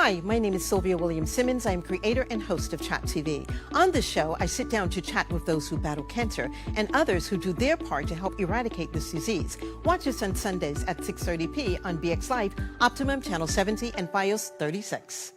Hi, my name is Sylvia Williams-Simmons. I am creator and host of Chat TV. On this show, I sit down to chat with those who battle cancer and others who do their part to help eradicate this disease. Watch us on Sundays at 6:30 p. on BX Live, Optimum Channel 70, and Fios 36.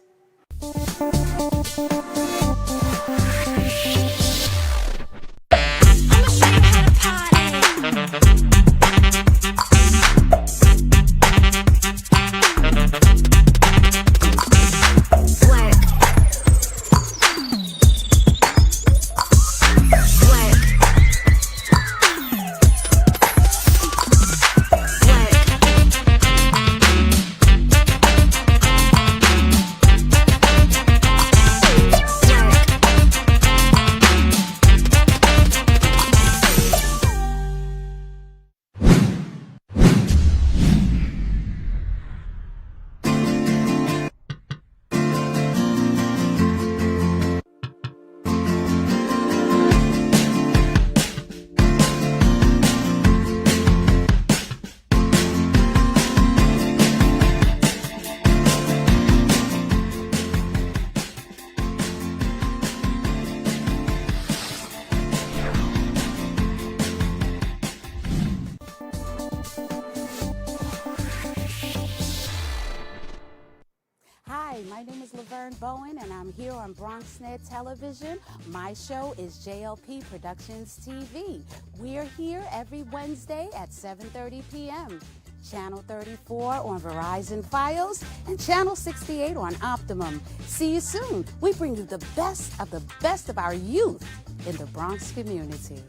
And I'm here on BronxNet Television. My show is JLP Productions TV. We're here every Wednesday at 7:30 p.m. Channel 34 on Verizon Fios and Channel 68 on Optimum. See you soon. We bring you the best of our youth in the Bronx community.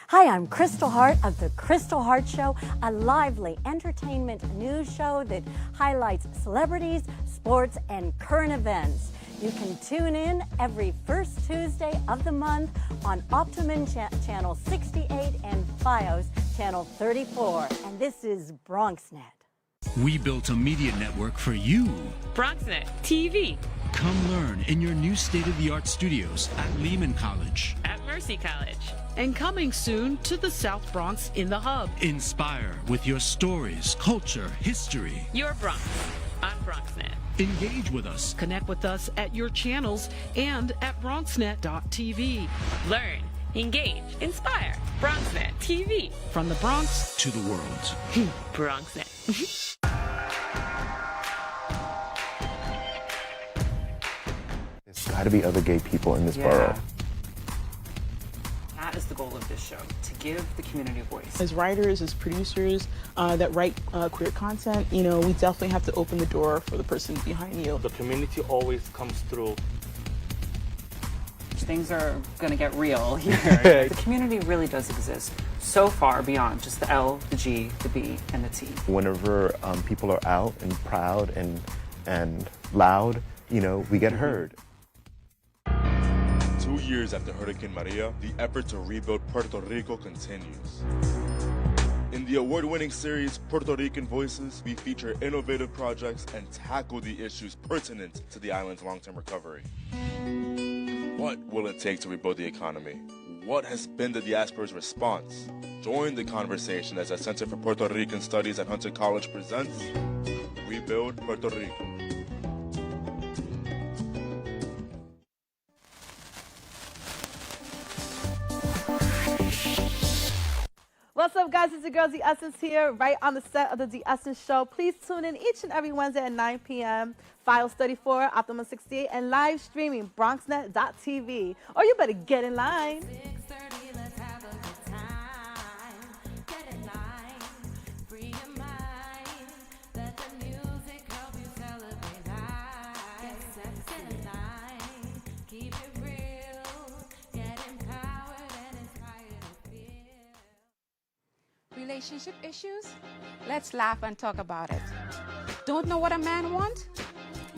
Hi, I'm Crystal Hart of The Crystal Hart Show, a lively entertainment news show that highlights celebrities, sports, and current events. You can tune in every first Tuesday of the month on Optimum Channel 68 and Fios Channel 34. And this is BronxNet. We built a media network for you. BronxNet TV. Come learn in your new state-of-the-art studios at Lehman College. At Mercy College. And coming soon to the South Bronx in the Hub. Inspire with your stories, culture, history. Your Bronx on BronxNet. Engage with us. Connect with us at your channels and at BronxNet.tv. Learn, engage, inspire. BronxNet TV. From the Bronx to the world. BronxNet. There's got to be other gay people in this borough. That is the goal of this show, to give the community a voice. As writers, as producers that write queer content, you know, we definitely have to open the door for the person behind you. The community always comes through. Things are going to get real here. The community really does exist so far beyond just the L, the G, the B, and the T. Whenever people are out and proud and loud, you know, we get heard. 2 years after Hurricane Maria, the effort to rebuild Puerto Rico continues. In the award-winning series, Puerto Rican Voices, we feature innovative projects and tackle the issues pertinent to the island's long-term recovery. What will it take to rebuild the economy? What has been the diaspora's response? Join the conversation as the Center for Puerto Rican Studies at Hunter College presents Rebuild Puerto Rico. What's up, guys? It's your girl, The Essence here, right on the set of the The Essence Show. Please tune in each and every Wednesday at 9 p.m., Files 34, Optimum 68, and live streaming, BronxNet.tv. Or you better get in line. Relationship issues? Let's laugh and talk about it. Don't know what a man wants?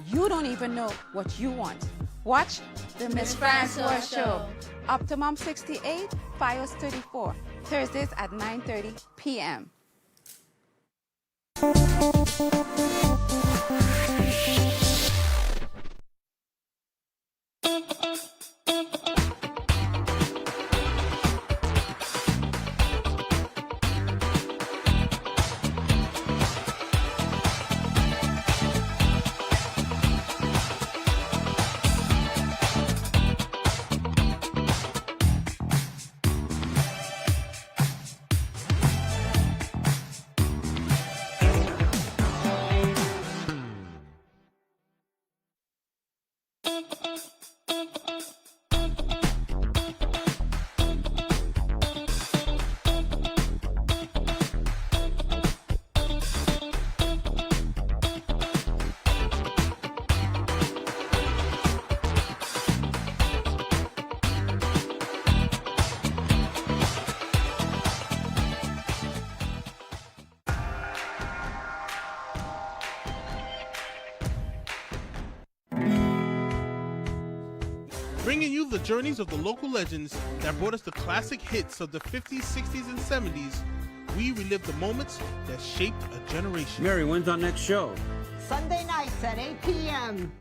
You don't even know what you want. Watch the Miss Francois Show. Optimum 68, Fios 34. Thursdays at 9:30 p.m. bringing you the journeys of the local legends that brought us the classic hits of the 50s, 60s, and 70s. We relive the moments that shaped a generation. Mary, when's our next show? Sunday nights at 8 p.m.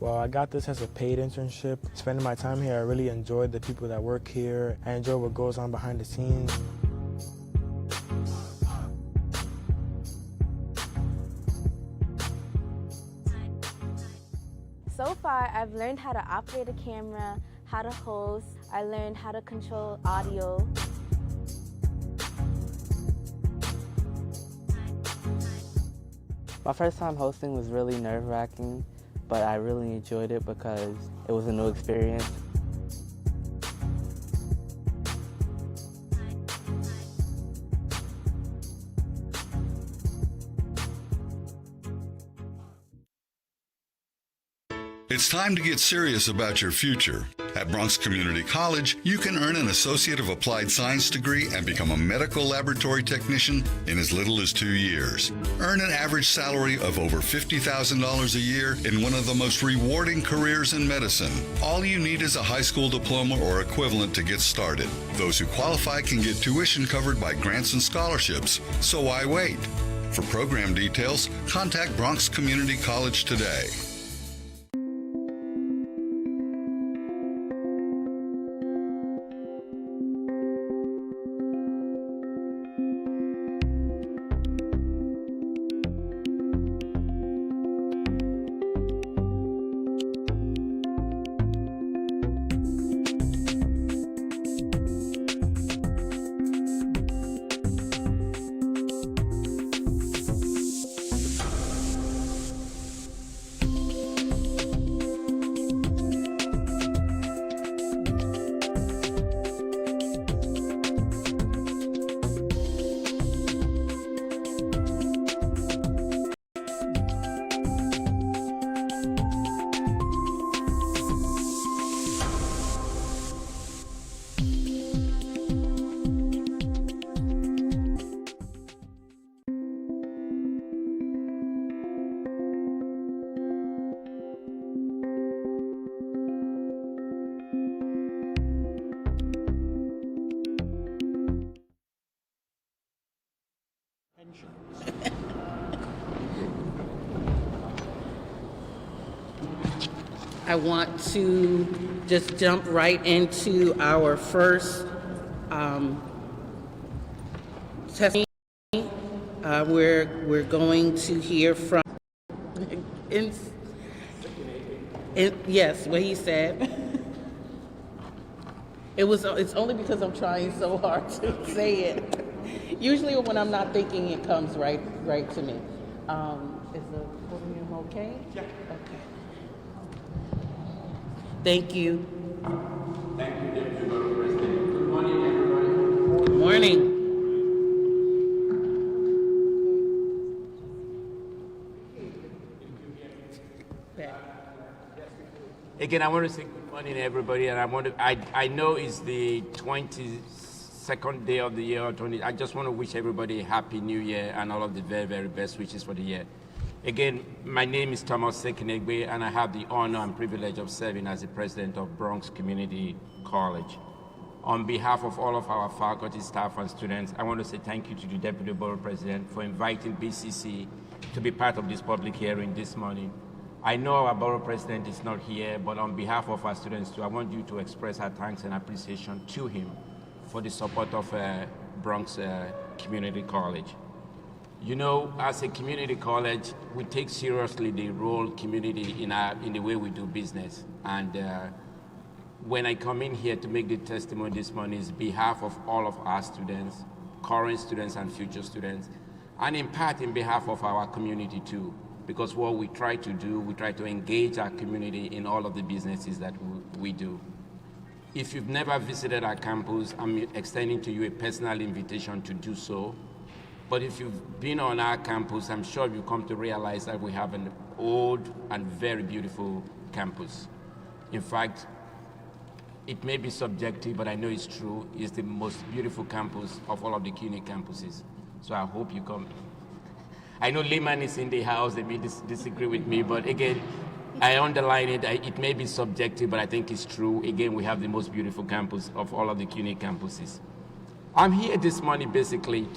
Well, I got this as a paid internship. Spending my time here, I really enjoyed the people that work here. I enjoy what goes on behind the scenes. So far, I've learned how to operate a camera, how to host. I learned how to control audio. My first time hosting was really nerve-wracking, but I really enjoyed it because it was a new experience. It's time to get serious about your future. At Bronx Community College, you can earn an Associate of Applied Science degree and become a medical laboratory technician in as little as 2 years. Earn an average salary of over $50,000 a year in one of the most rewarding careers in medicine. All you need is a high school diploma or equivalent to get started. Those who qualify can get tuition covered by grants and scholarships. So why wait? For program details, contact Bronx Community College today. I want to just jump right into our first testimony. We're going to hear from, yes, what he said. It's only because I'm trying so hard to say it. Usually when I'm not thinking, it comes right to me. Is the podium okay? Yeah. Okay. Thank you. Thank you, Deputy Borough President. Good morning, everybody. Good morning. Again, I want to say good morning, everybody, and I know it's the 22nd day of the year, I just want to wish everybody a happy new year and all of the very, very best wishes for the year. Again, my name is Thomas Sekinegbe, and I have the honor and privilege of serving as the president of Bronx Community College. On behalf of all of our faculty, staff, and students, I want to say thank you to the Deputy Borough President for inviting BCC to be part of this public hearing this morning. I know our borough president is not here, but on behalf of our students too, I want you to express our thanks and appreciation to him for the support of Bronx Community College. You know, as a community college, we take seriously the role community in the way we do business. And when I come in here to make the testimony this morning, is behalf of all of our students, current students and future students, and in part in behalf of our community too. Because what we try to do, we try to engage our community in all of the businesses that we do. If you've never visited our campus, I'm extending to you a personal invitation to do so. But if you've been on our campus, I'm sure you've come to realize that we have an old and very beautiful campus. In fact, it may be subjective, but I know it's true. It's the most beautiful campus of all of the CUNY campuses. So I hope you come. I know Lehman is in the house, they may disagree with me, but again, I underline it. It may be subjective, but I think it's true. Again, we have the most beautiful campus of all of the CUNY campuses. I'm here this morning basically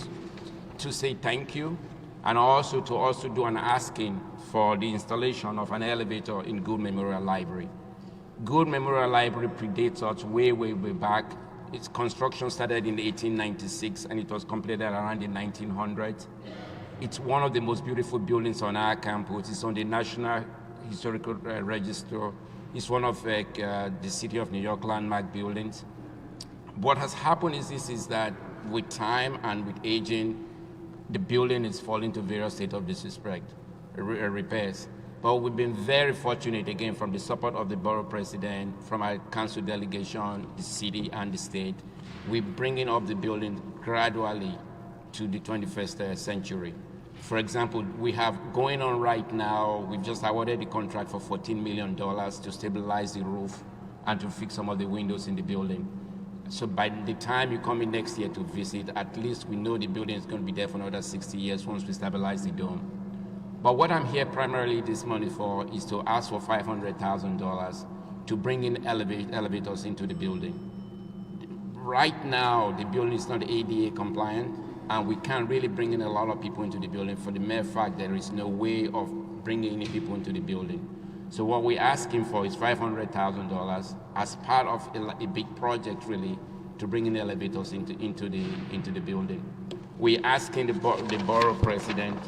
to say thank you, and also to do an asking for the installation of an elevator in Gould Memorial Library. Gould Memorial Library predates us way, way, way back. Its construction started in 1896 and it was completed around the 1900s. It's one of the most beautiful buildings on our campus. It's on the National Historical Register. It's one of the City of New York landmark buildings. What has happened is that with time and with aging, the building is falling to various states of disrespect, repairs. But we've been very fortunate, again, from the support of the borough president, from our council delegation, the city and the state. We're bringing up the building gradually to the 21st century. For example, we have going on right now, we've just awarded the contract for $14 million to stabilize the roof and to fix some of the windows in the building. So by the time you come in next year to visit, at least we know the building is going to be there for another 60 years once we stabilize the dome. But what I'm here primarily this morning for is to ask for $500,000 to bring in elevators into the building. Right now, the building is not ADA compliant, and we can't really bring in a lot of people into the building for the mere fact there is no way of bringing any people into the building. So what we're asking for is $500,000 as part of a big project, really, to bring in elevators into the building. We're asking the borough president,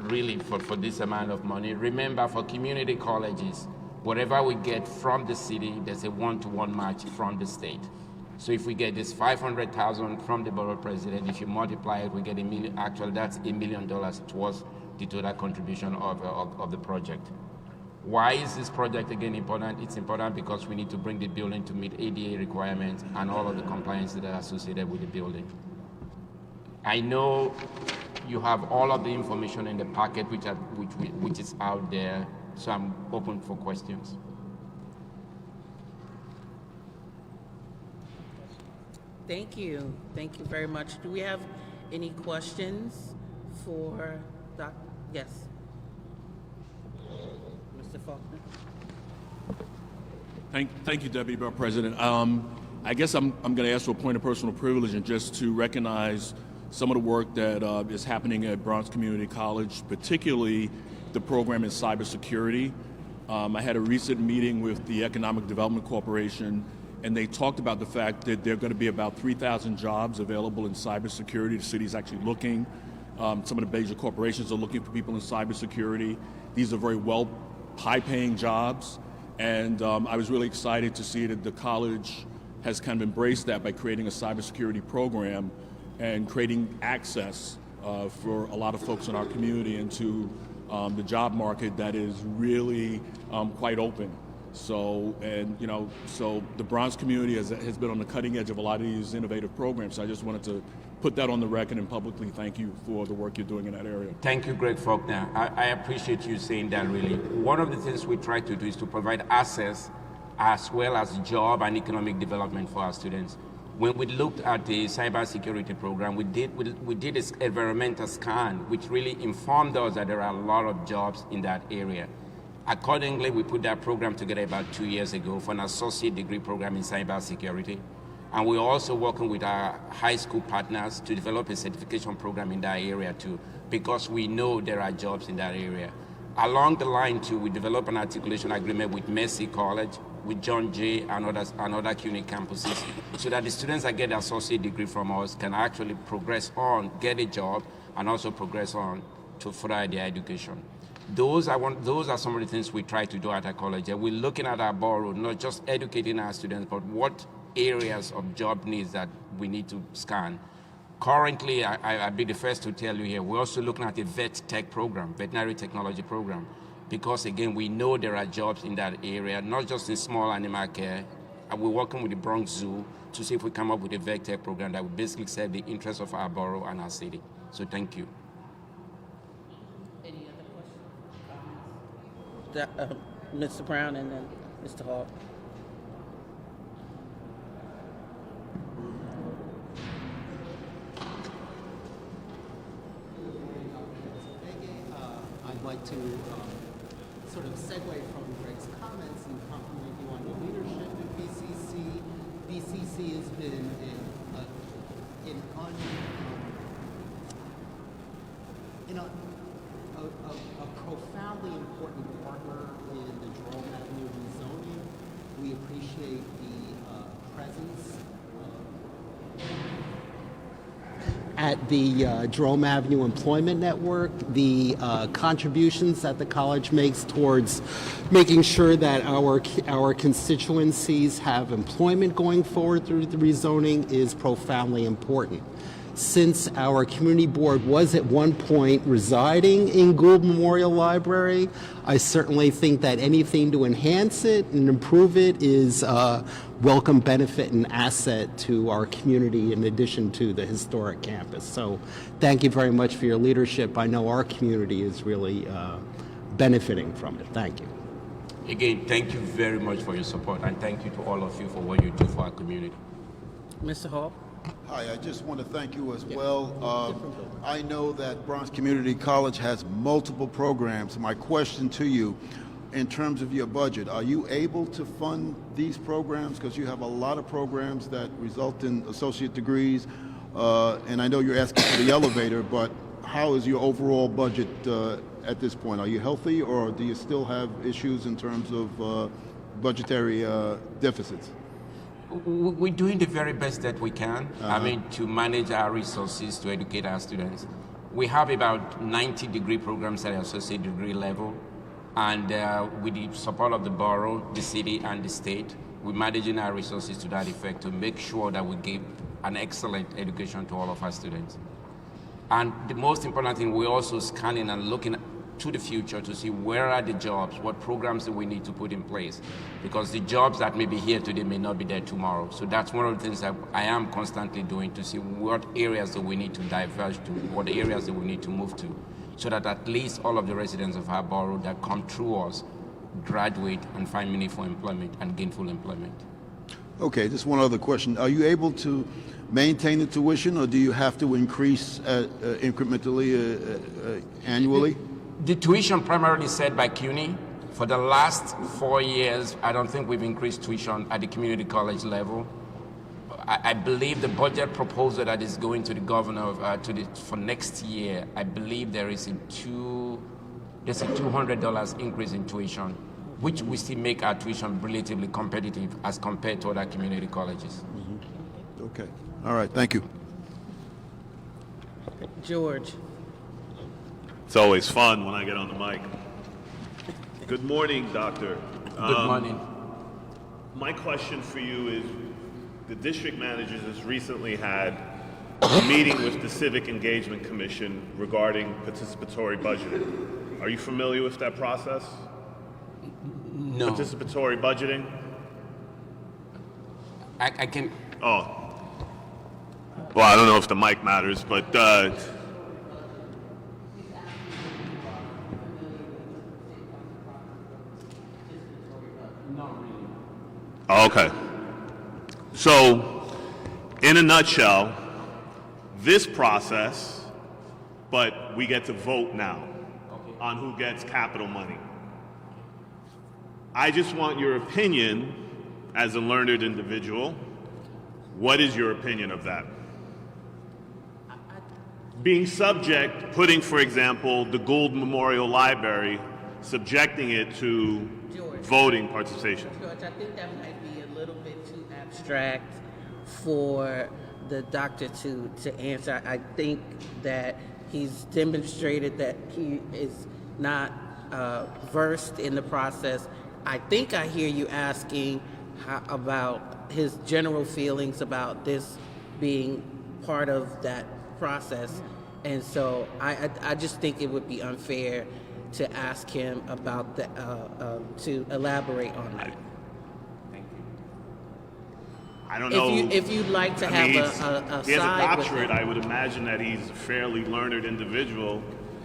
really, for this amount of money. Remember, for community colleges, whatever we get from the city, there's a one-to-one match from the state. So if we get this $500,000 from the borough president, if you multiply it, we get $1 million. Actually, that's $1 million towards the total contribution of the project. Why is this project again important? It's important because we need to bring the building to meet ADA requirements and all of the compliance that are associated with the building. I know you have all of the information in the packet which is out there, so I'm open for questions. Thank you. Thank you very much. Do we have any questions for Dr. Yes. Mr. Faulkner. Thank you, Deputy Borough President. I guess I'm going to ask for a point of personal privilege and just to recognize some of the work that is happening at Bronx Community College, particularly the program in cybersecurity. I had a recent meeting with the Economic Development Corporation, and they talked about the fact that there are going to be about 3,000 jobs available in cybersecurity. The city's actually looking. Some of the major corporations are looking for people in cybersecurity. These are very high-paying jobs, and I was really excited to see that the college has kind of embraced that by creating a cybersecurity program and creating access for a lot of folks in our community into the job market that is really quite open. So the Bronx community has been on the cutting edge of a lot of these innovative programs. So I just wanted to put that on the record and publicly thank you for the work you're doing in that area. Thank you, Greg Faulkner. I appreciate you saying that, really. One of the things we try to do is to provide access as well as job and economic development for our students. When we looked at the cybersecurity program, we did an environmental scan, which really informed us that there are a lot of jobs in that area. Accordingly, we put that program together about 2 years ago for an associate degree program in cybersecurity. And we're also working with our high school partners to develop a certification program in that area too, because we know there are jobs in that area. along the line too, we developed an articulation agreement with Mercy College, with John Jay and other CUNY campuses, so that the students that get an associate degree from us can actually progress on, get a job, and also progress on to further their education. Those are some of the things we try to do at our college. And we're looking at our borough, not just educating our students, but what areas of job needs that we need to scan. Currently, I'll be the first to tell you here, we're also looking at a vet tech program, veterinary technology program, because again, we know there are jobs in that area, not just in small animal care. And we're working with the Bronx Zoo to see if we come up with a vet tech program that will basically serve the interests of our borough and our city. So thank you. Any other questions? Mr. Brown and then Mr. Hall. I'd like to sort of segue from Greg's comments and compliment you on your leadership at BCC. BCC has been a profoundly important partner in the Jerome Avenue rezoning. We appreciate the presence at the Jerome Avenue Employment Network, the contributions that the college makes towards making sure that our constituencies have employment going forward through the rezoning is profoundly important. Since our community board was at one point residing in Gould Memorial Library, I certainly think that anything to enhance it and improve it is a welcome benefit and asset to our community in addition to the historic campus. So thank you very much for your leadership. I know our community is really benefiting from it. Thank you. Again, thank you very much for your support, and thank you to all of you for what you do for our community. Mr. Hall. Hi, I just want to thank you as well. I know that Bronx Community College has multiple programs. My question to you, in terms of your budget, are you able to fund these programs? Because you have a lot of programs that result in associate degrees, and I know you're asking for the elevator, but how is your overall budget at this point? Are you healthy, or do you still have issues in terms of budgetary deficits? We're doing the very best that we can, to manage our resources to educate our students. We have about 90 degree programs at associate degree level, and with the support of the borough, the city, and the state, we're managing our resources to that effect to make sure that we give an excellent education to all of our students. And the most important thing, we're also scanning and looking to the future to see where are the jobs, what programs do we need to put in place, because the jobs that may be here today may not be there tomorrow. So that's one of the things that I am constantly doing, to see what areas do we need to diverge to, what areas do we need to move to, so that at least all of the residents of our borough that come through us graduate and find meaningful employment and gainful employment. Okay, just one other question. Are you able to maintain the tuition, or do you have to increase incrementally annually? The tuition primarily set by CUNY. For the last 4 years, I don't think we've increased tuition at the community college level. I believe the budget proposal that is going to the governor for next year, I believe there's a $200 increase in tuition, which we still make our tuition relatively competitive as compared to other community colleges. Mm-hmm. Okay. All right. Thank you. George. It's always fun when I get on the mic. Good morning, Doctor. Good morning. My question for you is, the district managers has recently had a meeting with the Civic Engagement Commission regarding participatory budgeting. Are you familiar with that process? No. Participatory budgeting? I can... Oh. Well, I don't know if the mic matters, but... Okay. So, in a nutshell, this process, but we get to vote now on who gets capital money. I just want your opinion as a learned individual. What is your opinion of that? Being subject, putting, for example, the Gould Memorial Library subjecting it to voting participation. George, I think that might be a little bit too abstract for the doctor to answer. I think that he's demonstrated that he is not versed in the process. I think I hear you asking about his general feelings about this being part of that process. And so I just think it would be unfair to ask him about that, to elaborate on that. Thank you. I don't know. If you'd like to have a he has a side with doctorate. him. I would imagine that he's a fairly learned individual.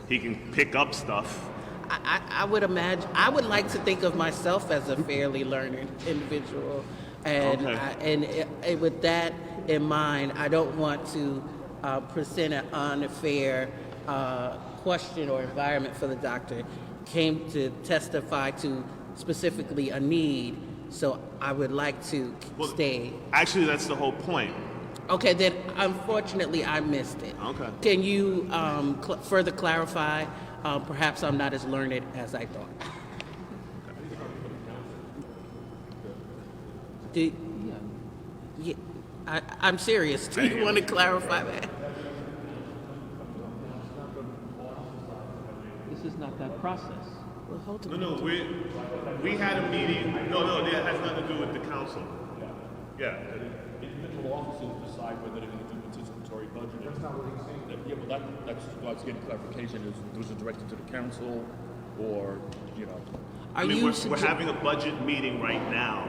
He can pick up stuff. I would imagine. I would like to think of myself as a fairly learned individual, and Okay. with that in mind, I don't want to present an unfair question or environment for the doctor. Came to testify to specifically a need, so I would like to stay. Actually, that's the whole point. Okay, then unfortunately I missed it. Okay. Can you further clarify? Perhaps I'm not as learned as I thought. I'm serious. Do you want to clarify that? This is not that process. Well, hold on. No, we had a meeting. No, that has nothing to do with the council. Yeah. Individual officers decide whether they're going to do participatory budgeting. That's not what he's saying. Yeah, well, that's why I was getting clarification. Was it directed to the council, or we're having a budget meeting right now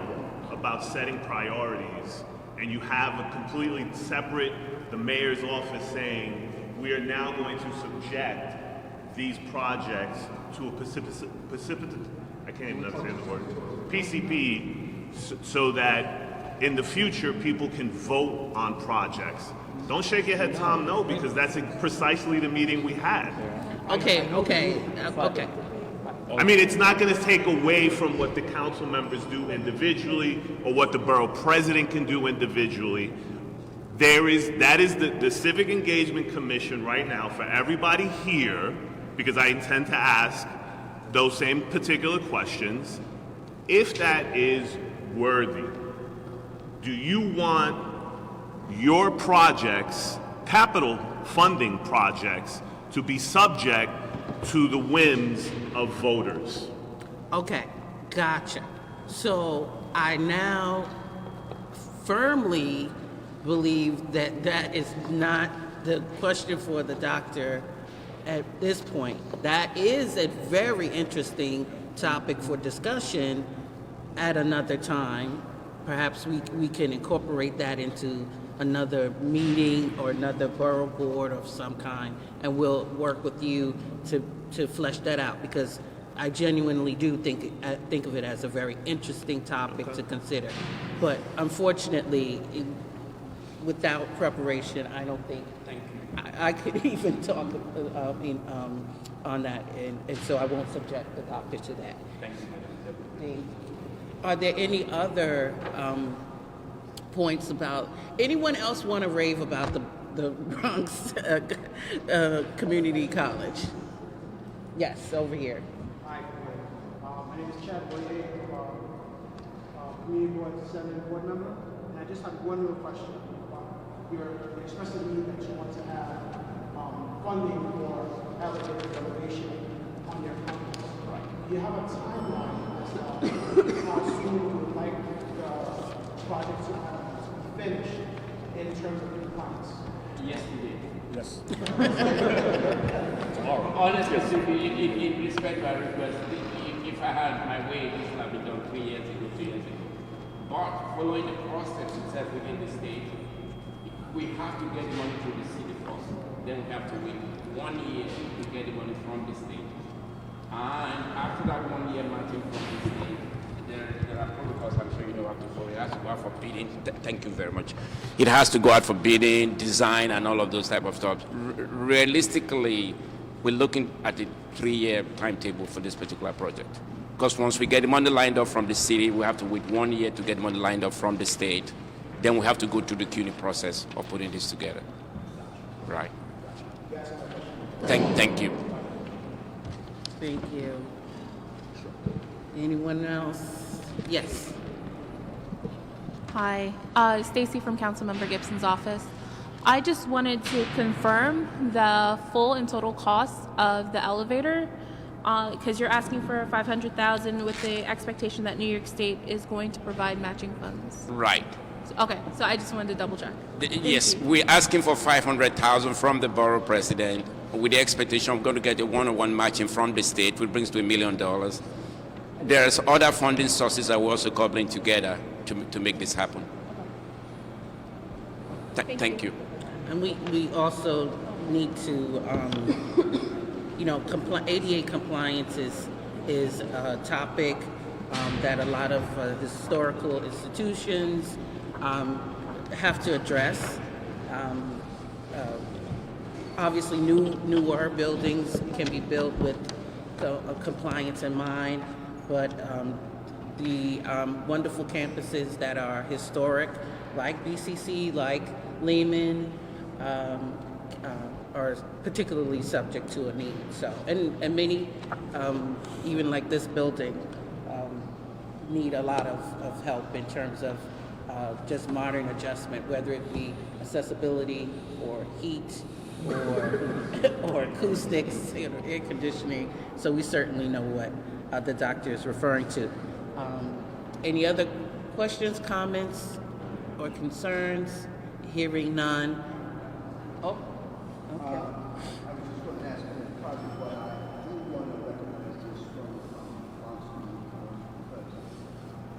about setting priorities, and you have a completely separate, the mayor's office saying we are now going to subject these projects to a I can't even understand the word, PCP, so that in the future people can vote on projects. Don't shake your head, Tom, no, because that's precisely the meeting we had. Okay. I mean, it's not going to take away from what the council members do individually or what the borough president can do individually. That is the Civic Engagement Commission right now for everybody here, because I intend to ask those same particular questions. If that is worthy, do you want your projects, capital funding projects, to be subject to the whims of voters? Okay, gotcha. So I now firmly believe that that is not the question for the doctor at this point. That is a very interesting topic for discussion at another time. Perhaps we can incorporate that into another meeting or another borough board of some kind, and we'll work with you to flesh that out, because I genuinely do think of it as a very interesting topic to consider. But unfortunately, without preparation, I don't think I could even talk on that, and so I won't subject the doctor to that. Thank you. Are there any other points about, anyone else want to rave about the Bronx Community College? Yes, over here. Hi, my name is Chad Boyer, Community Board 7 board member, and I just have one little question. You're expressing to me that you want to have funding for elevator renovation on your campus. Do you have a timeline as to how soon you would like the project to be finished in terms of compliance? Yesterday. Yes. Honestly, in respect to our request, if I had my way, this would have been done 3 years ago, 2 years ago. But following the process itself within the state, we have to get money through the city first. Then we have to wait 1 year to get the money from the state. And after that 1 year matching from the state, there are protocols I'm sure you know how to follow. It has to go out for bidding. Thank you very much. It has to go out for bidding, design, and all of those type of stuff. Realistically, we're looking at a 3-year timetable for this particular project. Because once we get the money lined up from the city, we have to wait 1 year to get money lined up from the state. Then we have to go through the CUNY process of putting this together. Right. Thank Thank you. you. Anyone else? Yes. Hi, Stacy from Councilmember Gibson's office. I just wanted to confirm the full and total cost of the elevator, because you're asking for $500,000 with the expectation that New York State is going to provide matching funds. Right. Okay, so I just wanted to double check. Yes, we're asking for $500,000 from the borough president with the expectation of going to get a one-on-one matching from the state, which brings to $1 million. There's other funding sources that we're also cobbling together to make this happen. Thank you. And we also need to, ADA compliance is a topic that a lot of historical institutions have to address. Obviously, newer buildings can be built with compliance in mind, but the wonderful campuses that are historic, like BCC, like Lehman, are particularly subject to a need. So, and many, even like this building, need a lot of help in terms of just modern adjustment, whether it be accessibility or heat or acoustics, air conditioning. So we certainly know what the doctor is referring to. Any other questions, comments, or concerns? Hearing none. Oh, okay. I was just going to ask a project, but I do want to recognize this from Bronx because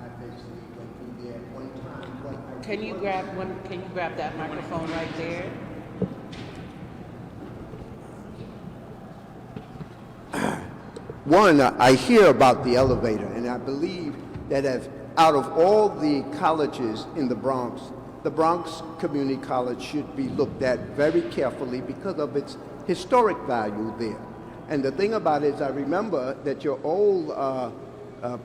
I basically went through there one time. Can you grab that microphone right there? One, I hear about the elevator, and I believe that out of all the colleges in the Bronx Community College should be looked at very carefully because of its historic value there. And the thing about it is, I remember that your old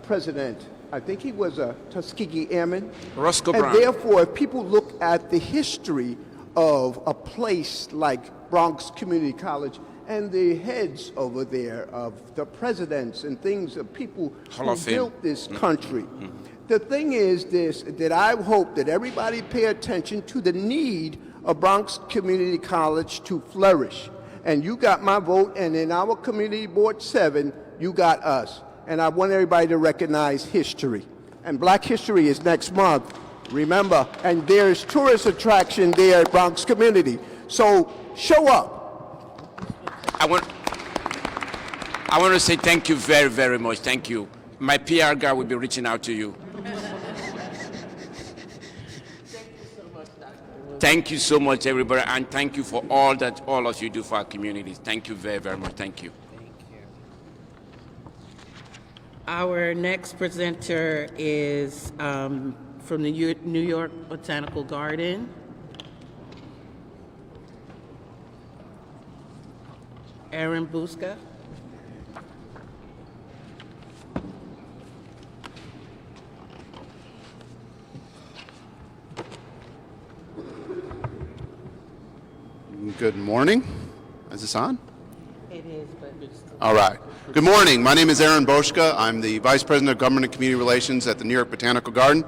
president, I think he was a Tuskegee Airman. Roscoe And Brown. therefore, if people look at the history of a place like Bronx Community College and the heads over there of the presidents and things of people Hall who of Fame. built this country, the thing is this, that I hope that everybody pay attention to the need of Bronx Community College to flourish. And you got my vote, and in our Community Board 7, you got us. And I want everybody to recognize history. And Black History is next month, remember, and there's tourist attraction there at Bronx Community. So show up. I want to say thank you very, very much. Thank you. My PR guy will be reaching out to you. Thank you so much, everybody, and thank you for all that all of you do for our communities. Thank you very, very much. Thank you. Our next presenter is from the New York Botanical Garden. Aaron Buska. Good morning. Is this on? It is, but it's All right. Good morning. My name is Aaron Boschka. I'm the Vice President of Government and Community Relations at the New York Botanical Garden.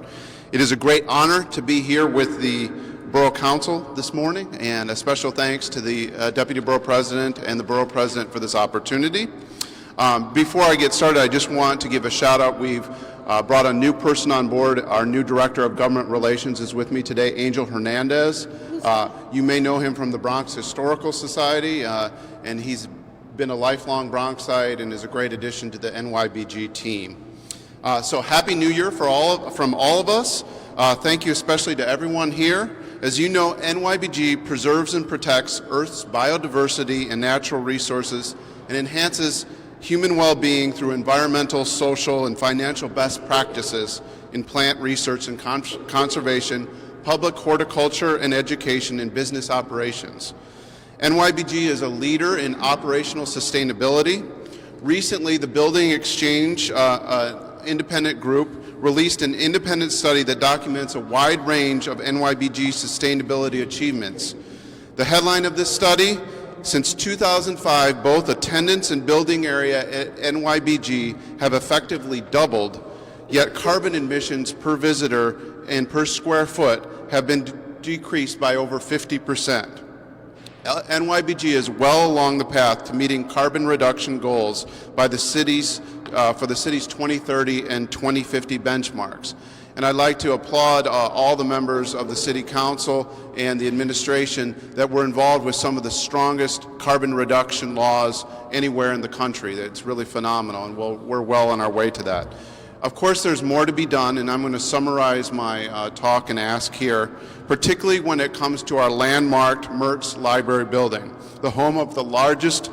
It is a great honor to be here with the Borough Council this morning, and a special thanks to the Deputy Borough President and the Borough President for this opportunity. Before I get started, I just want to give a shout out. We've brought a new person on board. Our new Director of Government Relations is with me today, Angel Hernandez. You may know him from the Bronx Historical Society, and he's been a lifelong Bronxite and is a great addition to the NYBG team. So Happy New Year from all of us. Thank you especially to everyone here. As you know, NYBG preserves and protects Earth's biodiversity and natural resources and enhances human well-being through environmental, social, and financial best practices in plant research and conservation, public horticulture and education, and business operations. NYBG is a leader in operational sustainability. Recently, the Building Exchange independent group released an independent study that documents a wide range of NYBG sustainability achievements. The headline of this study, Since 2005, both attendance and building area at NYBG have effectively doubled, yet carbon emissions per visitor and per square foot have been decreased by over 50%. NYBG is well along the path to meeting carbon reduction goals by the city's for the city's 2030 and 2050 benchmarks. And I'd like to applaud all the members of the City Council and the administration that were involved with some of the strongest carbon reduction laws anywhere in the country. It's really phenomenal, and we're well on our way to that. Of course, there's more to be done, and I'm going to summarize my talk and ask here, particularly when it comes to our landmarked Mertz Library building, the home of the largest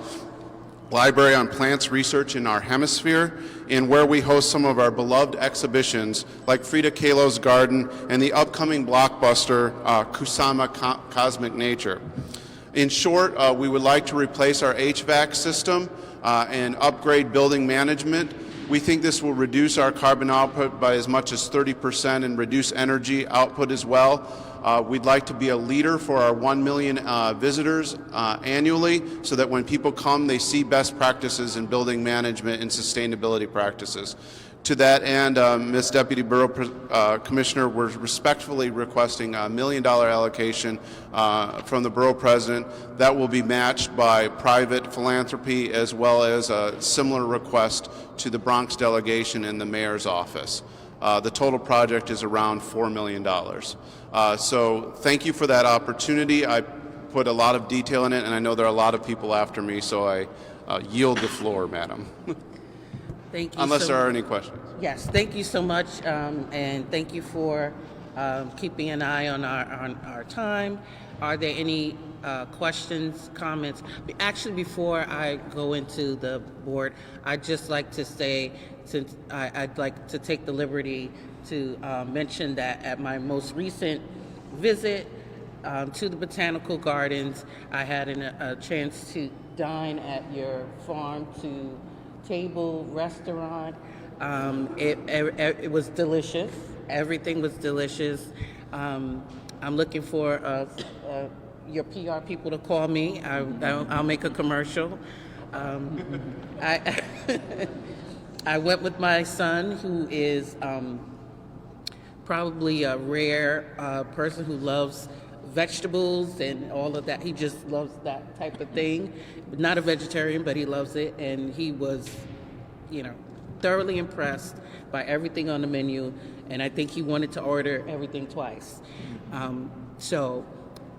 library on plants research in our hemisphere, and where we host some of our beloved exhibitions like Frida Kahlo's Garden and the upcoming blockbuster Kusama Cosmic Nature. In short, we would like to replace our HVAC system and upgrade building management. We think this will reduce our carbon output by as much as 30% and reduce energy output as well. We'd like to be a leader for our 1 million visitors annually, so that when people come, they see best practices in building management and sustainability practices. To that end, Ms. Deputy Borough Commissioner, we're respectfully requesting a $1 million allocation from the Borough President that will be matched by private philanthropy, as well as a similar request to the Bronx delegation in the Mayor's office. The total project is around $4 million. So thank you for that opportunity. I put a lot of detail in it, and I know there are a lot of people after me, so I yield the floor, Madam. Thank you. Unless there are any questions. Yes, thank you so much, and thank you for keeping an eye on our time. Are there any questions, comments? Actually, before I go into the board, I'd just like to say, since I'd like to take the liberty to mention that at my most recent visit to the Botanical Gardens, I had a chance to dine at your farm to table restaurant. It was delicious. Everything was delicious. I'm looking for your PR people to call me. I'll make a commercial. I went with my son, who is probably a rare person who loves vegetables and all of that. He just loves that type of thing. Not a vegetarian, but he loves it, and he was, thoroughly impressed by everything on the menu, and I think he wanted to order everything twice. So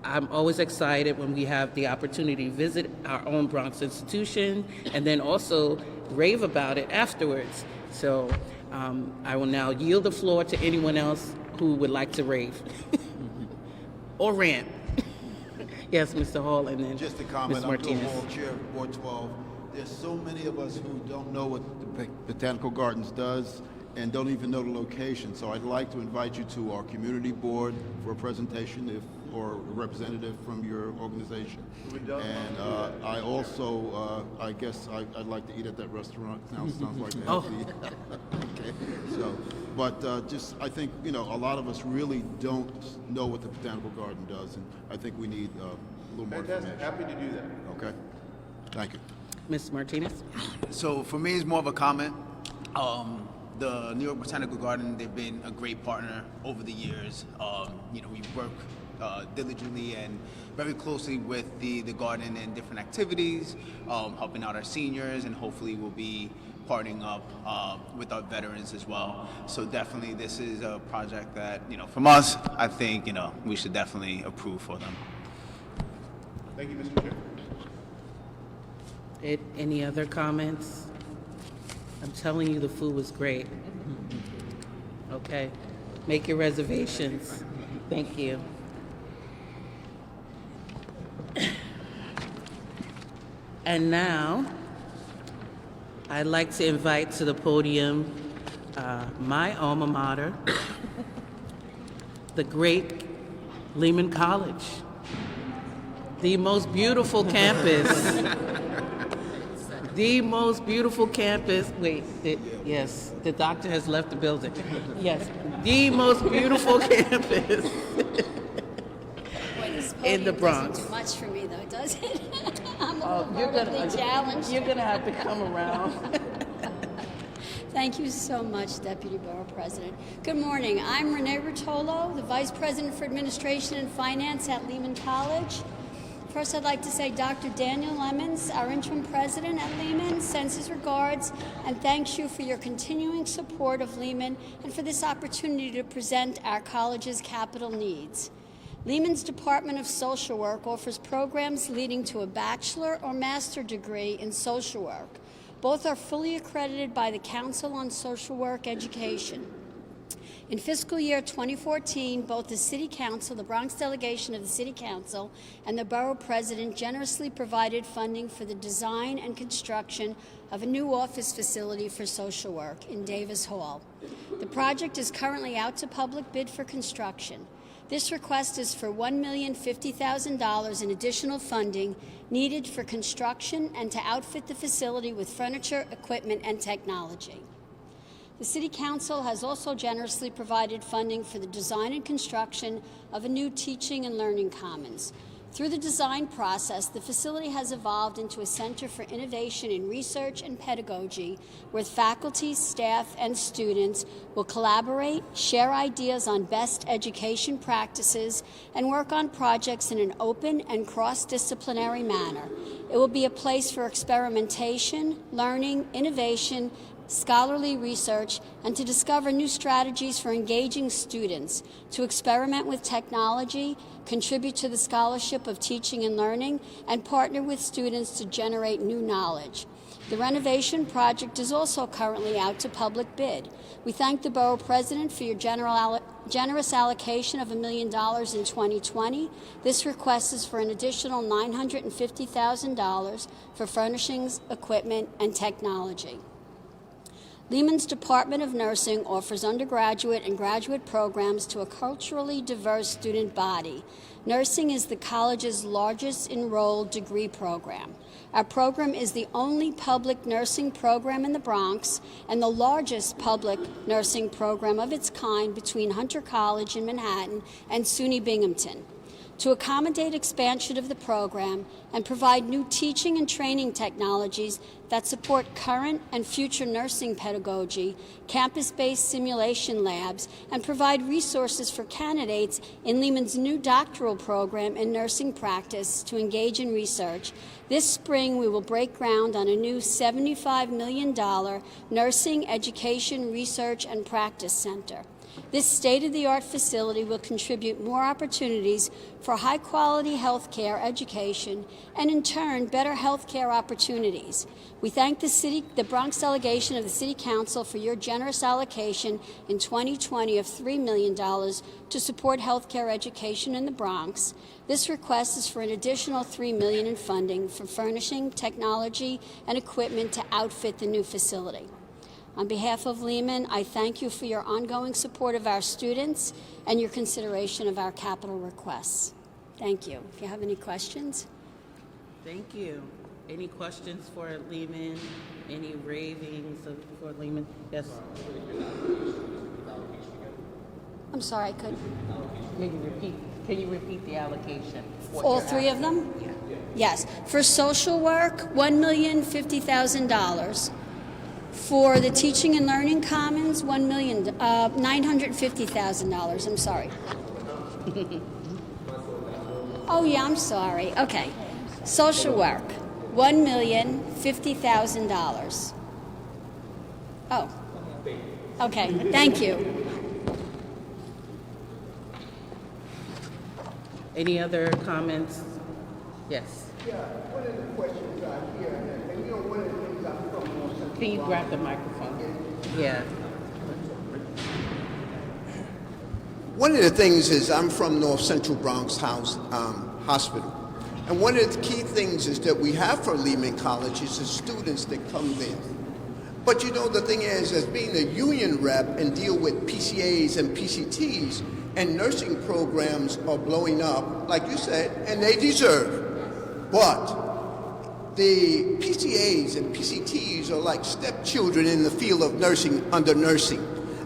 I'm always excited when we have the opportunity to visit our own Bronx institution and then also rave about it afterwards. So I will now yield the floor to anyone else who would like to rave or rant. Yes, Mr. Hall, and then just a comment. Ms. Martinez. I'm Bill Hall, Chair of Board 12. There's so many of us who don't know what the Botanical Gardens does and don't even know the location. So I'd like to invite you to our community board for a presentation, or a representative from your organization. And I also, I guess I'd like to eat at that restaurant. Sounds like a healthy. Okay. So, but I think a lot of us really don't know what the Botanical Garden does, and I think we need a little more information. Happy to do that. Okay. Thank you. Ms. Martinez? So for me, it's more of a comment. The New York Botanical Garden, they've been a great partner over the years. We work diligently and very closely with the garden in different activities, helping out our seniors, and hopefully we'll be partnering up with our veterans as well. So definitely this is a project that, from us, I think, we should definitely approve for them. Thank you, Mr. Chair. Any other comments? I'm telling you, the food was great. Okay, make your reservations. Thank you. And now, I'd like to invite to the podium my alma mater, the great Lehman College, the most beautiful campus. The most beautiful campus. Yes, the doctor has left the building. Yes, the most beautiful campus Boy, this in the podium Bronx. doesn't do much for me, though, does it? I'm You're gonna have to come around. Thank you so much, Deputy Borough President. Good morning. I'm Renee Rotolo, the Vice President for Administration and Finance at Lehman College. First, I'd like to say Dr. Daniel Lemons, our interim president at Lehman, sends his regards and thanks you for your continuing support of Lehman and for this opportunity to present our college's capital needs. Lehman's Department of Social Work offers programs leading to a bachelor or master degree in social work. Both are fully accredited by the Council on Social Work Education. In fiscal year 2014, both the City Council, the Bronx delegation of the City Council, and the Borough President generously provided funding for the design and construction of a new office facility for social work in Davis Hall. The project is currently out to public bid for construction. This request is for $1,050,000 in additional funding needed for construction and to outfit the facility with furniture, equipment, and technology. The City Council has also generously provided funding for the design and construction of a new teaching and learning commons. Through the design process, the facility has evolved into a center for innovation in research and pedagogy, where faculty, staff, and students will collaborate, share ideas on best education practices, and work on projects in an open and cross-disciplinary manner. It will be a place for experimentation, learning, innovation, scholarly research, and to discover new strategies for engaging students, to experiment with technology, contribute to the scholarship of teaching and learning, and partner with students to generate new knowledge. The renovation project is also currently out to public bid. We thank the Borough President for your generous allocation of $1 million in 2020. This request is for an additional $950,000 for furnishings, equipment, and technology. Lehman's Department of Nursing offers undergraduate and graduate programs to a culturally diverse student body. Nursing is the college's largest enrolled degree program. Our program is the only public nursing program in the Bronx and the largest public nursing program of its kind between Hunter College in Manhattan and SUNY Binghamton. To accommodate expansion of the program and provide new teaching and training technologies that support current and future nursing pedagogy, campus-based simulation labs, and provide resources for candidates in Lehman's new doctoral program in nursing practice to engage in research, this spring we will break ground on a new $75 million Nursing Education Research and Practice Center. This state-of-the-art facility will contribute more opportunities for high-quality health care education and, in turn, better health care opportunities. We thank the Bronx delegation of the City Council for your generous allocation in 2020 of $3 million to support health care education in the Bronx. This request is for an additional $3 million in funding for furnishing, technology, and equipment to outfit the new facility. On behalf of Lehman, I thank you for your ongoing support of our students and your consideration of our capital requests. Thank you. If you have any questions. Thank you. Any questions for Lehman? Any ravings for Lehman? Yes. I'm sorry, I couldn't. Can you repeat the allocation? All three of them? Yeah. Yes. For social work, $1,050,000. For the Teaching and Learning Commons, $950,000. I'm sorry. Oh yeah, I'm sorry. Okay. Social work, $1,050,000. Oh. Okay. Thank you. Any other comments? Yes. Yeah, one of the questions I hear, and you know, one of the things I'm from North Central. Can you grab the microphone? Yeah. One of the things is I'm from North Central Bronx Hospital. And one of the key things is that we have for Lehman College is the students that come there. But you know, the thing is, as being a union rep and deal with PCAs and PCTs, and nursing programs are blowing up, like you said, and they deserve. But the PCAs and PCTs are like stepchildren in the field of nursing under nursing.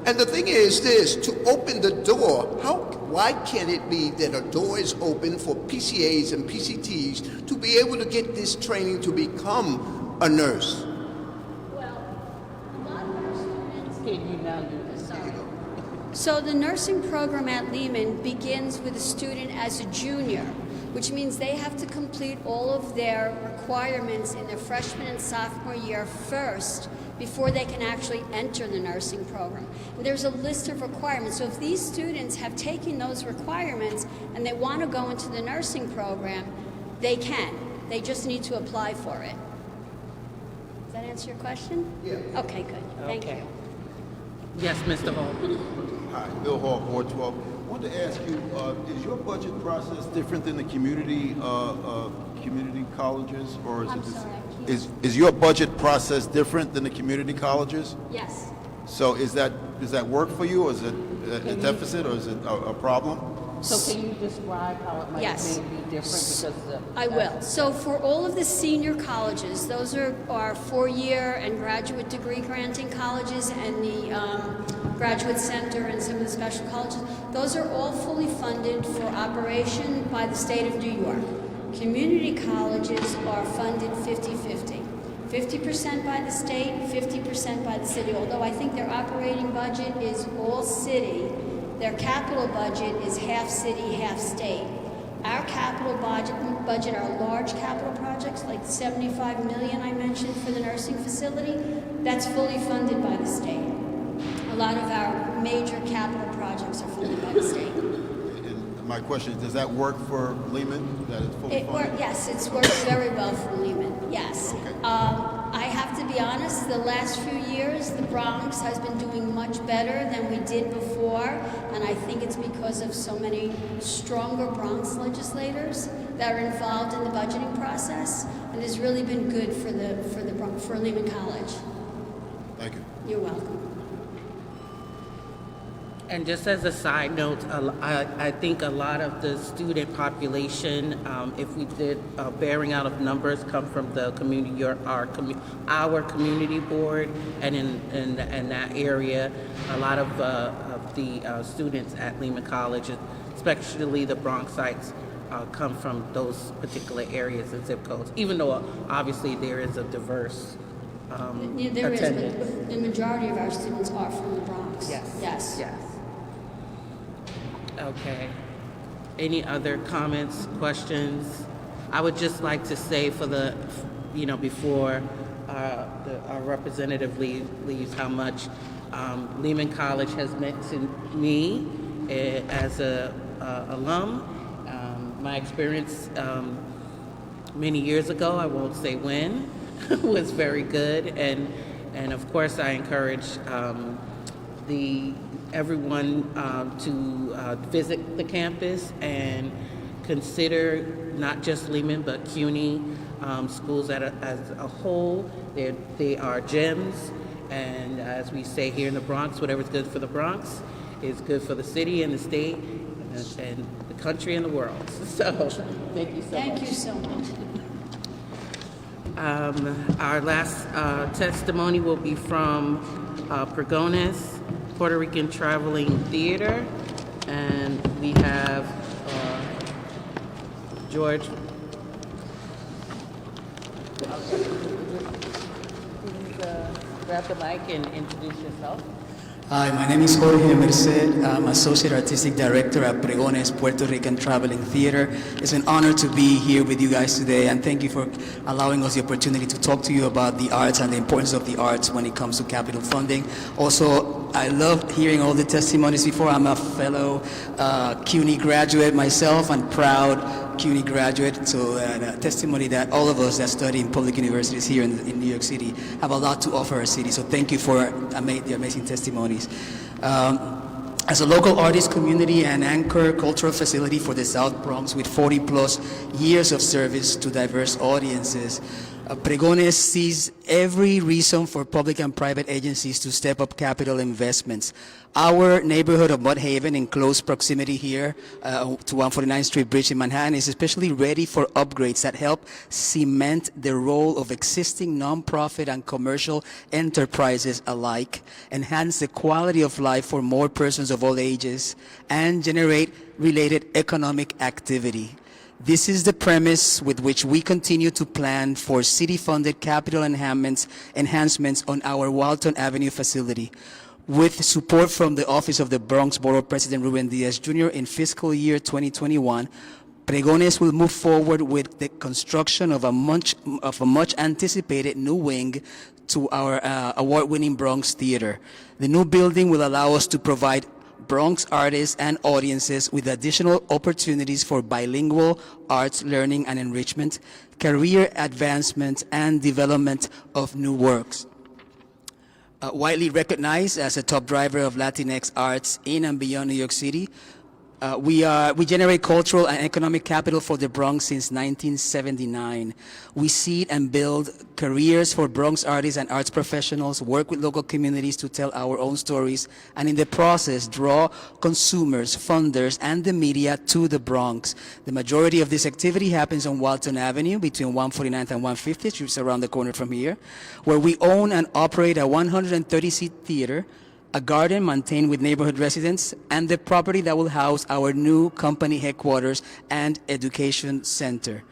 And the thing is this, to open the door, how why can't it be that a door is open for PCAs and PCTs to be able to get this training to become a nurse? Can you now do this? So the nursing program at Lehman begins with a student as a junior, which means they have to complete all of their requirements in their freshman and sophomore year first before they can actually enter the nursing program. And there's a list of requirements. So if these students have taken those requirements and they want to go into the nursing program, they can. They just need to apply for it. Does that answer your question? Yeah. Okay, good. Thank you. Yes, Mr. Hall. Hi, Bill Hall, Ward 12. I wanted to ask you, is your budget process different than the community colleges, or is I'm it sorry, is your budget process different than the community colleges? Yes. So does that work for you, or is it a deficit, or is it a problem? So can you describe how it might Yes. maybe be different? Because I will. So for all of the senior colleges, those are our 4-year and graduate degree granting colleges and the graduate center and some of the special colleges, those are all fully funded for operation by the state of New York. Community colleges are funded 50-50. 50% by the state, 50% by the city, although I think their operating budget is all city. Their capital budget is half city, half state. Our capital budget, our large capital projects, like 75 million I mentioned for the nursing facility, that's fully funded by the state. A lot of our major capital projects are funded by the state. And my question is, does that work for Lehman, that it's fully funded? Yes, it's worked very well for Lehman, yes. Okay. I have to be honest, the last few years, the Bronx has been doing much better than we did before, and I think it's because of so many stronger Bronx legislators that are involved in the budgeting process, and it's really been good for Lehman College. Thank you. You're welcome. And just as a side note, I think a lot of the student population, if we did bearing out of numbers, come from the community, our community board, and in that area, a lot of the students at Lehman College, especially the Bronxites, come from those particular areas and zip codes. Even though obviously there is a diverse There is, attendance. but the majority of our students are from the Bronx. Yes. Yes. Yes. Okay. Any other comments, questions? I would just like to say for the, before our representative leaves, how much Lehman College has meant to me as a alum. My experience many years ago, I won't say when, was very good, and of course I encourage everyone to visit the campus and consider not just Lehman but CUNY schools as a whole. They are gems, and as we say here in the Bronx, whatever's good for the Bronx is good for the city and the state and the country and the world. So thank you so much. Thank you so much. Our last testimony will be from Pregones, Puerto Rican Traveling Theater, and we have George. Please grab the mic and introduce yourself. Hi, my name is Jorge Merced. I'm Associate Artistic Director at Pregones Puerto Rican Traveling Theater. It's an honor to be here with you guys today, and thank you for allowing us the opportunity to talk to you about the arts and the importance of the arts when it comes to capital funding. Also, I loved hearing all the testimonies before. I'm a fellow CUNY graduate myself and proud CUNY graduate, so a testimony that all of us that study in public universities here in New York City have a lot to offer our city. So thank you for the amazing testimonies. As a local artist community and anchor cultural facility for the South Bronx with 40 plus years of service to diverse audiences, Pregones sees every reason for public and private agencies to step up capital investments. Our neighborhood of Mud Haven, in close proximity here to 149th Street Bridge in Manhattan, is especially ready for upgrades that help cement the role of existing nonprofit and commercial enterprises alike, enhance the quality of life for more persons of all ages, and generate related economic activity. This is the premise with which we continue to plan for city-funded capital enhancements on our Walton Avenue facility. With support from the Office of the Bronx Borough President Ruben Diaz Jr. in fiscal year 2021, Pregones will move forward with the construction of a much anticipated new wing to our award-winning Bronx Theater. The new building will allow us to provide Bronx artists and audiences with additional opportunities for bilingual arts learning and enrichment, career advancement, and development of new works. Widely recognized as a top driver of Latinx arts in and beyond New York City, we generate cultural and economic capital for the Bronx since 1979. We seed and build careers for Bronx artists and arts professionals, work with local communities to tell our own stories, and in the process draw consumers, funders, and the media to the Bronx. The majority of this activity happens on Walton Avenue between 149th and 150th, which is around the corner from here, where we own and operate a 130-seat theater, a garden maintained with neighborhood residents, and the property that will house our new company headquarters and education center.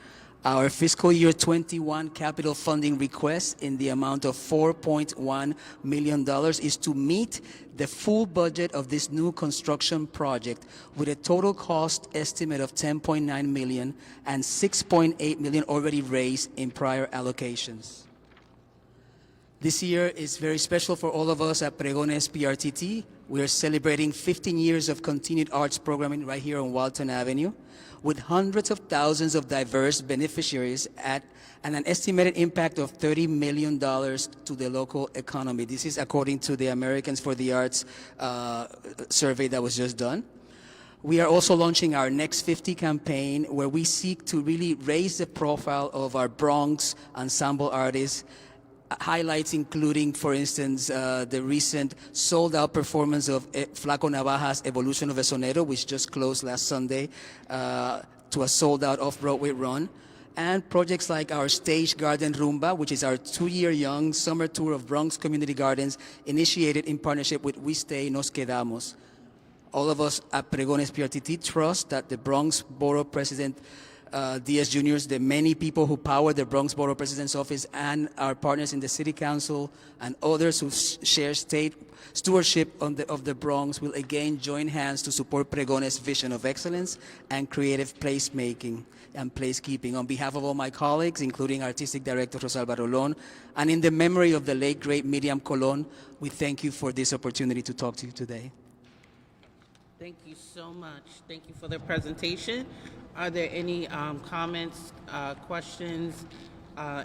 Our fiscal year 21 capital funding request in the amount of $4.1 million is to meet the full budget of this new construction project with a total cost estimate of $10.9 million and $6.8 million already raised in prior allocations. This year is very special for all of us at Pregones PRTT. We are celebrating 15 years of continued arts programming right here on Walton Avenue, with hundreds of thousands of diverse beneficiaries and an estimated impact of $30 million to the local economy. This is according to the Americans for the Arts survey that was just done. We are also launching our Next 50 campaign, where we seek to really raise the profile of our Bronx ensemble artists. Highlights including, for instance, the recent sold-out performance of Flaco Navaja's Evolution of a Sonero, which just closed last Sunday to a sold-out off-Broadway run, and projects like our Stage Garden Rumba, which is our 2-year young summer tour of Bronx Community Gardens, initiated in partnership with We Stay, Nos Quedamos. All of us at Pregones PRTT trust that the Bronx Borough President Diaz Jr.'s, the many people who power the Bronx Borough President's Office, and our partners in the City Council and others who share state stewardship of the Bronx will again join hands to support Pregones' vision of excellence and creative placemaking and placekeeping. On behalf of all my colleagues, including Artistic Director Rosalba Rolón, and in the memory of the late, great Miriam Colon, we thank you for this opportunity to talk to you today. Thank you so much. Thank you for the presentation. Are there any comments, questions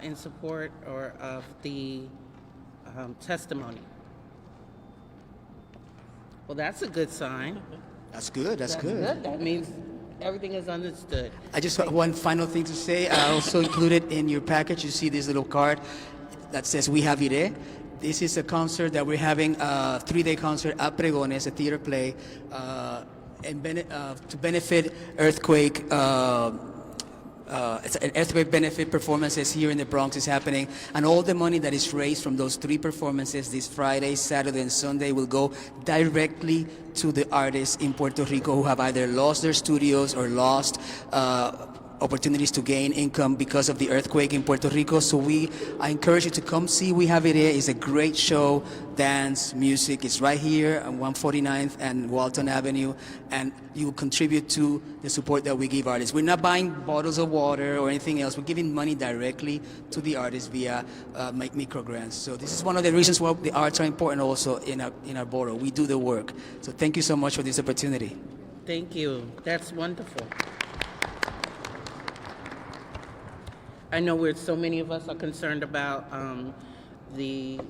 in support or of the testimony? Well, that's a good sign. That's good. That's good. That means everything is understood. I just have one final thing to say. I also included in your package, you see this little card that says We Have Ire. This is a concert that we're having, a 3-day concert at Pregones, a theater play, to benefit earthquake. It's an earthquake benefit performances here in the Bronx is happening, and all the money that is raised from those 3 performances this Friday, Saturday, and Sunday will go directly to the artists in Puerto Rico who have either lost their studios or lost opportunities to gain income because of the earthquake in Puerto Rico. So I encourage you to come see We Have It Here. It's a great show, dance, music. It's right here on 149th and Walton Avenue, and you will contribute to the support that we give artists. We're not buying bottles of water or anything else. We're giving money directly to the artists via micro grants. So this is one of the reasons why the arts are important also in our borough. We do the work. So thank you so much for this opportunity. Thank you. That's wonderful. I know so many of us are concerned about the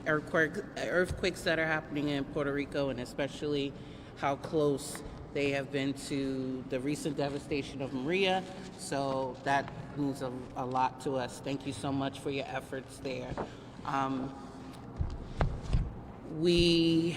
earthquakes that are happening in Puerto Rico, and especially how close they have been to the recent devastation of Maria. So that means a lot to us. Thank you so much for your efforts there. We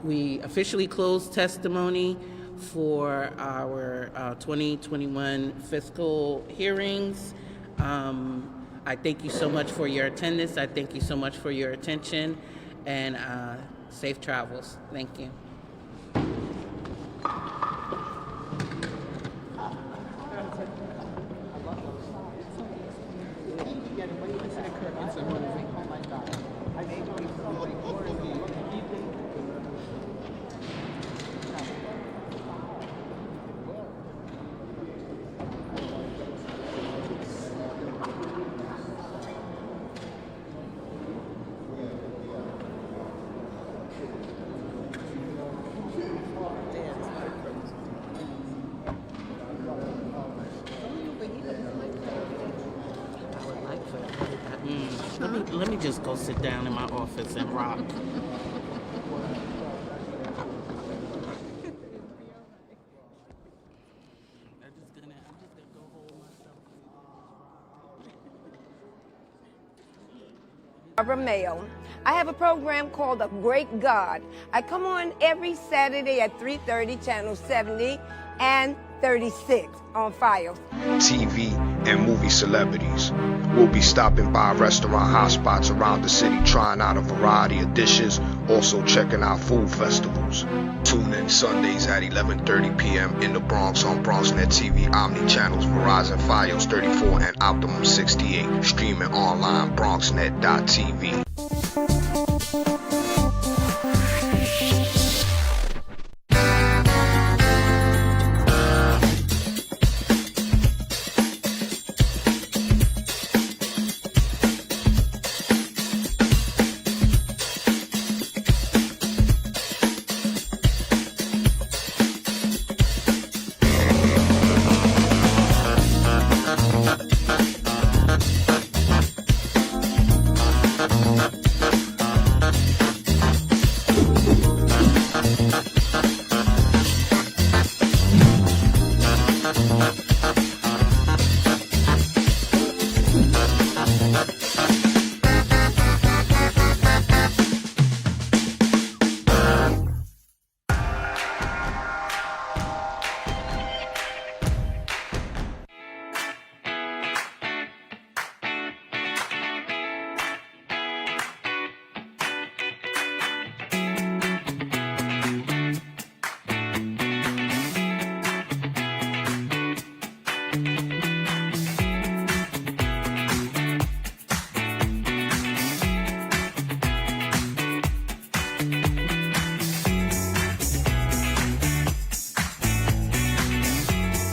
we officially closed testimony for our 2021 fiscal hearings. I thank you so much for your attendance. I thank you so much for your attention, and safe travels. Thank you. Let me just go sit down in my office and rock. Barbara Mayo. I have a program called A Great God. I come on every Saturday at 3:30, channel 70 and 36 on Fios. TV and movie celebrities. We'll be stopping by restaurant hotspots around the city, trying out a variety of dishes, also checking out food festivals. Tune in Sundays at 11:30 p.m. in the Bronx on BronxNet TV, Omni channels, Verizon, Fios 34, and Optimum 68. Streaming online, BronxNet.tv.